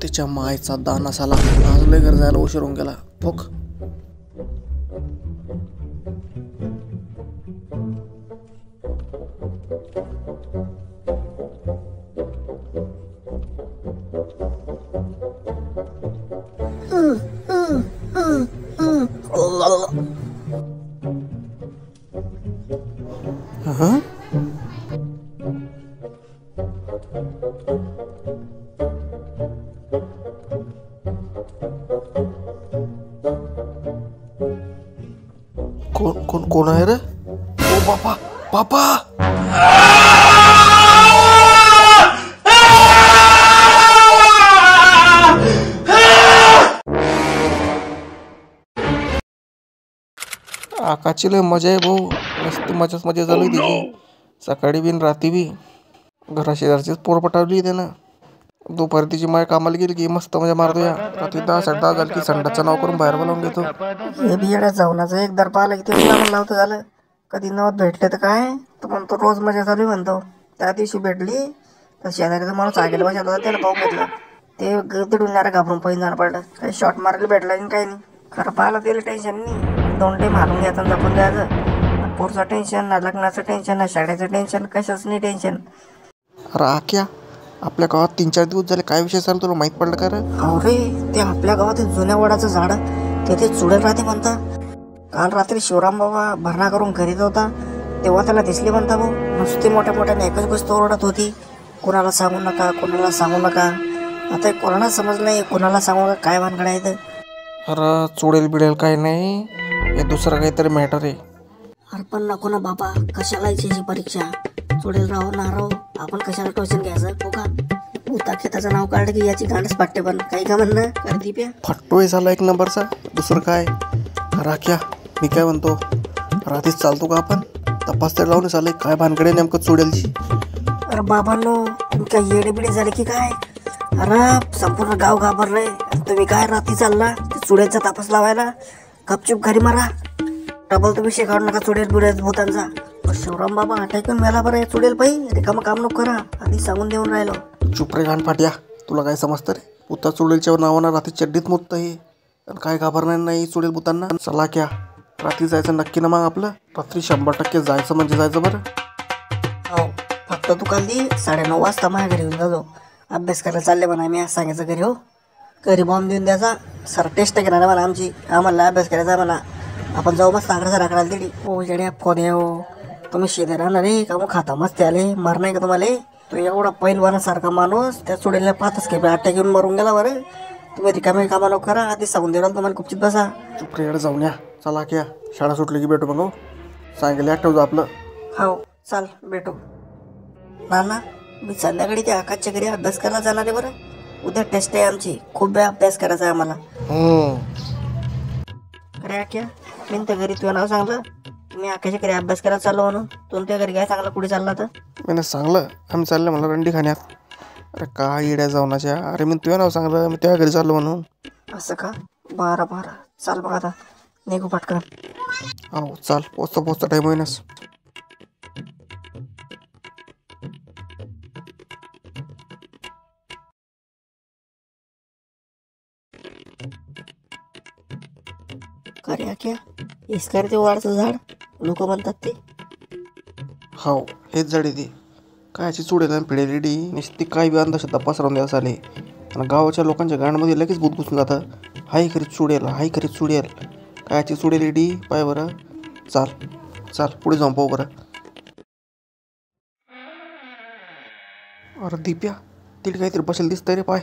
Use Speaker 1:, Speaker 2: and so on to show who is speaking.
Speaker 1: त्याच्या मायचा दाना साला आज लय घर जायला उशीर होऊन गेला. फोक कोण कोण कोण आहे रे? ओ बापा बापा आकाशची लय मजा आहे भाऊ. मस्त मजाच मजा झाली तिची. सकाळी बी रात्री बी घरा शेजारचीच पोर पटावली त्यानं. दुपारी तिची माय कामाला गेली की मस्त मजा मारतो. या रात्री 10-10:30 झाली की संडाचं नाव करून बाहेर बोलावून घेतो.
Speaker 2: हे बियाड्या जाऊनाचं एक दर पाहिलं की ते लावतं झालं. कधी नवत भेटले तर काय तर म्हणतो रोज मजा चालू म्हणतो. त्या दिवशी भेटली तर शेजारीचा माणूस आगेला बसला होता, त्याला पाहून घेतलं. ते तिडून जरा घाबरून पहिलं जाणं पडलं. काही शॉर्ट मारायला भेटला नाही काही नाही. खरं पाहिलं त्याला टेन्शन नाही. 2 टाइम मारून घ्यायचं आणि जपून द्यायचं. पोरचं टेन्शन ना, लग्नाचं टेन्शन ना, शाळेचं टेन्शन, कशाच नाही टेन्शन.
Speaker 1: अरे आक्या आपल्या गावात 3-4 दिवस झाले काय विषय चालू तुला माहित पडलं का रे?
Speaker 2: हो रे, ते आपल्या गावात जुन्या वडाचं झाड ते चुडेल राहते म्हणता. काल रात्री शिवराम बाबा भरणा करून घरी होता तेव्हा त्याला दिसली म्हणता भाऊ. नुसती मोठ्या मोठ्याने एकच गोष्ट ओरडत होती, कोणाला सांगू नका, कोणाला सांगू नका. आता कोणाला समजलं नाही कोणाला सांगू नका, काय भानगड आहे तर.
Speaker 1: अरे चुडेल बिडेल काय नाही, हे दुसरं काहीतरी मॅटर आहे.
Speaker 2: अरे पण नको ना बाबा, कशाला याची परीक्षा. चुडेल राहो ना राहो, आपण कशाला ट्युशन घ्यायचं हो का. उता खेताचं नाव काढलं की याची गांडच पाटते. पण काही का म्हणणं करती प्या
Speaker 1: फट्टोय झाला 1 नंबरचा. दुसरं काय राख्या मी काय म्हणतो, रात्रीच चालतो का आपण? तपास तर लावून चालय काय भानगडे नेमकं चुडेलची.
Speaker 2: अरे बाबांनो तुम्ही काय येडे बिडे झाले की काय? अरे संपूर्ण गाव घाबरलंय. तुम्ही काय रात्री चालला चुडेलचा तपास लावायला? गपचूप घरी मारा. डबल तुम्ही शिकावू नका चुडेल बिडेल भूतांचा. शिवराम बाबा अटॅकून मेला बरं. चुडेल पाई रिकामं काम नको करा, आधी सांगून देऊन राहिलो.
Speaker 1: चुप रे घाण फाट्या, तुला काय समजतं रे? पुता चुडेलच्या नावानं रात्री चड्डीत मुततं हे. काय घाबरणार नाही चुडेल भूतांना. चला क्या रात्री जायचं नक्की ना मग आपलं? रात्री 100% जायचं म्हणजे जायचं बरं.
Speaker 2: हो फक्त तू काल 9:30 वाजता माझ्या घरी येऊन जातो. अभ्यास करायला चालले म्हणा. मी आज सांगायचं घरी हो, घरी बॉम्ब देऊन द्यायचा. सर टेस्ट घेणार म्हणा आमची, आम्हाला अभ्यास करायचा म्हणा. आपण जाऊ मस्त आकडाचा राखडायला दिली. हो येड्या फोन हो, तुम्ही शेजारी राहणार रे का मग खाता मस्त आले मार नाही का तुम्हाला? तो एवढा पैलवानासारखा माणूस त्या चुडेलला पाहतच की अटॅक घेऊन मरून गेला बरं. तुम्ही रिकामे कामा नको करा, आधी सांगून देणार तुम्हाला गुपचित बसा.
Speaker 1: चुप रे जाऊन या. चला क्या शाळा सुटली की भेटू मग. सांगितलं आठवतं आपलं.
Speaker 2: हो चाल भेटू. ना मी संध्याकाळी त्या आकाशच्या घरी अभ्यास करायला जाणार आहे बरं. उद्या टेस्ट आहे आमची, खूप वेळ अभ्यास करायचा आहे आम्हाला. अरे आक्या मी त्या घरी तुझं नाव सांगलं. मी आकाशच्या घरी अभ्यास करायला चाललो म्हणून. तुमच्या घरी काय सांगलं कुठे चालला तर?
Speaker 1: मी सांगलं आम्ही चाललं मला रंडी खाण्यात. अरे काय येड्या जाऊनाच्या. अरे मी तुझं नाव सांगलं, मी त्या घरी चाललो म्हणून.
Speaker 2: असं का? बरं चाल बघा आता निघू पटकन.
Speaker 1: हो चाल, पोचता टाईम होईनच.
Speaker 2: अरे क्या इसकार ते वाढचं झाड लोक म्हणतात ते?
Speaker 1: हो हेच झाड आहे ते. कायची चुडेल पिढेली डी नुसती काय बी अंधश्रद्धा पसरवून द्यायला आले. आणि गावाच्या लोकांच्या गांडमध्ये लगेच भूत घुसून जातं. हाय खरीच चुडेल, हाय खरीच चुडेल. कायची चुडेल डी पाय बरं. चाल पुढे जाऊन पाहू बरं. अरे दिप्या तिथे काहीतरी बसेल दिसतंय रे पाय.